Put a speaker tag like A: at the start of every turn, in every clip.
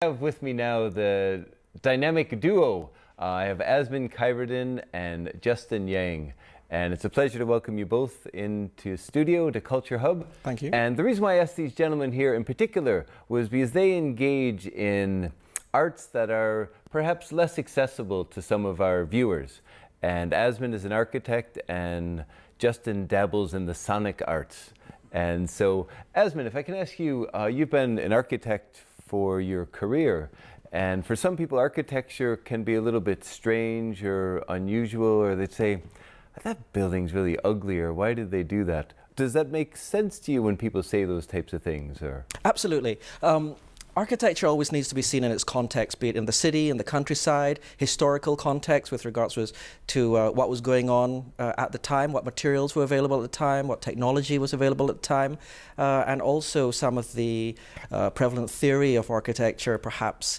A: I have with me now the dynamic duo. I have Azman and Justin Yang. And it's a pleasure to welcome you both into studio to Culture Hub.
B: Thank you.
A: And the reason why I asked these gentlemen here in particular was because they engage in arts that are perhaps less accessible to some of our viewers. And Azman is an architect and Justin dabbles in the sonic arts. And so, Azman, if I can ask you, you've been an architect for your career. And for some people, architecture can be a little bit strange or unusual, or they'd say, that building's really ugly, or why did they do that? Does that make sense to you when people say those types of things? Or?
B: Absolutely. Architecture always needs to be seen in its context, be it in the city, in the countryside, historical context with regards to what was going on at the time, what materials were available at the time, what technology was available at the time, and also some of the prevalent theory of architecture, perhaps.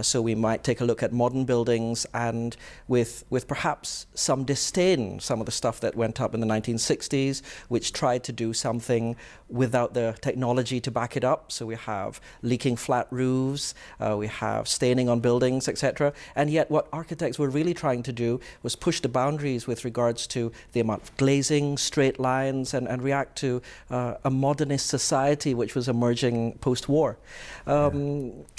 B: So we might take a look at modern buildings and with perhaps some disdain, some of the stuff that went up in the 1960s, which tried to do something without the technology to back it up. So we have leaking flat roofs, we have staining on buildings, etc. And yet what architects were really trying to do was push the boundaries with regards to the amount of glazing, straight lines, and react to a modernist society which was emerging post-war.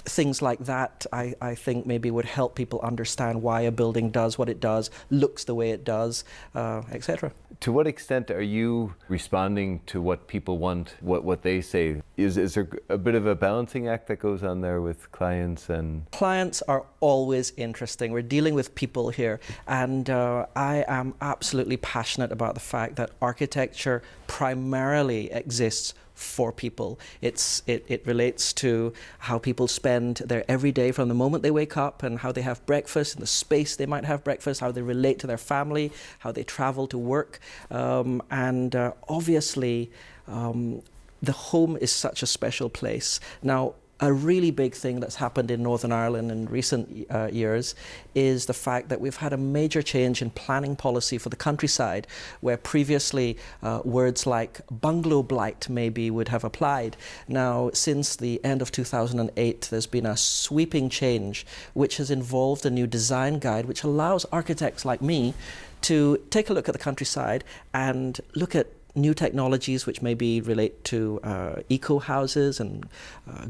B: Things like that, I think, maybe would help people understand why a building does what it does, looks the way it does, etc.
A: To what extent are you responding to what people want, what they say? Is there a bit of a balancing act that goes on there with clients? And
B: clients are always interesting. We're dealing with people here, and I am absolutely passionate about the fact that architecture primarily exists for people. It relates to how people spend their everyday from the moment they wake up and how they have breakfast, and the space they might have breakfast, how they relate to their family, how they travel to work, and obviously the home is such a special place. Now, a really big thing that's happened in Northern Ireland in recent years is the fact that we've had a major change in planning policy for the countryside, where previously words like bungalow blight maybe would have applied. Now, since the end of 2008, there's been a sweeping change which has involved a new design guide which allows architects like me to take a look at the countryside and look at new technologies which maybe relate to eco houses and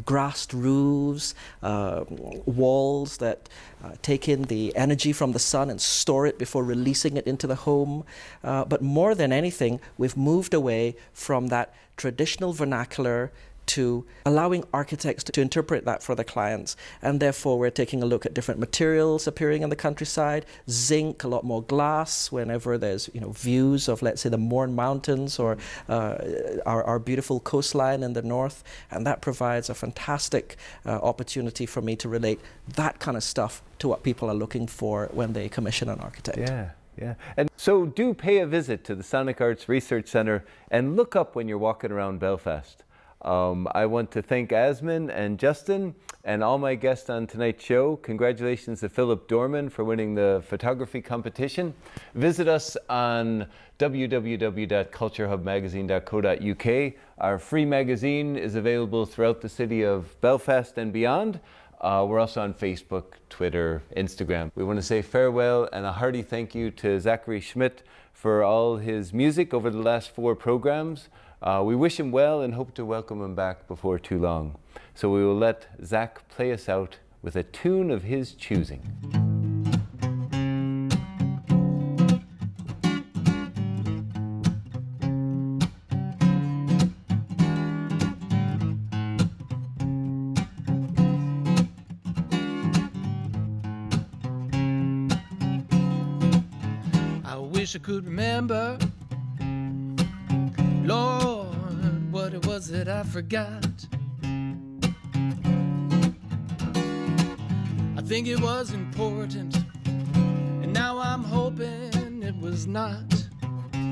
B: grassed roofs, walls that take in the energy from the sun and store it before releasing it into the home. But more than anything, we've moved away from that traditional vernacular to allowing architects to interpret that for their clients. And therefore, we're taking a look at different materials appearing in the countryside, zinc, a lot more glass, whenever there's views of, let's say, the Mourne Mountains or our beautiful coastline in the north. And that provides a fantastic opportunity for me to relate that kind of stuff to what people are looking for when they commission an architect.
A: Yeah. Yeah, and so do pay a visit to the Sonic Arts Research Centre and look up when you're walking around Belfast. I want to thank Azman and Justin and all my guests on tonight's show. Congratulations to Philip Dorman for winning the photography competition. Visit us on www.culturehubmagazine.co.uk. Our free magazine is available throughout the city of Belfast and beyond. We're also on Facebook, Twitter, Instagram. We want to say farewell and a hearty thank you to Zachary Schmidt for all his music over the last 4 programs. We wish him well and hope to welcome him back before too long. So we will let Zach play us out with a tune of his choosing.
C: I wish I could remember, Lord, what it was that I forgot. I think it was important, and now I'm hoping it was not.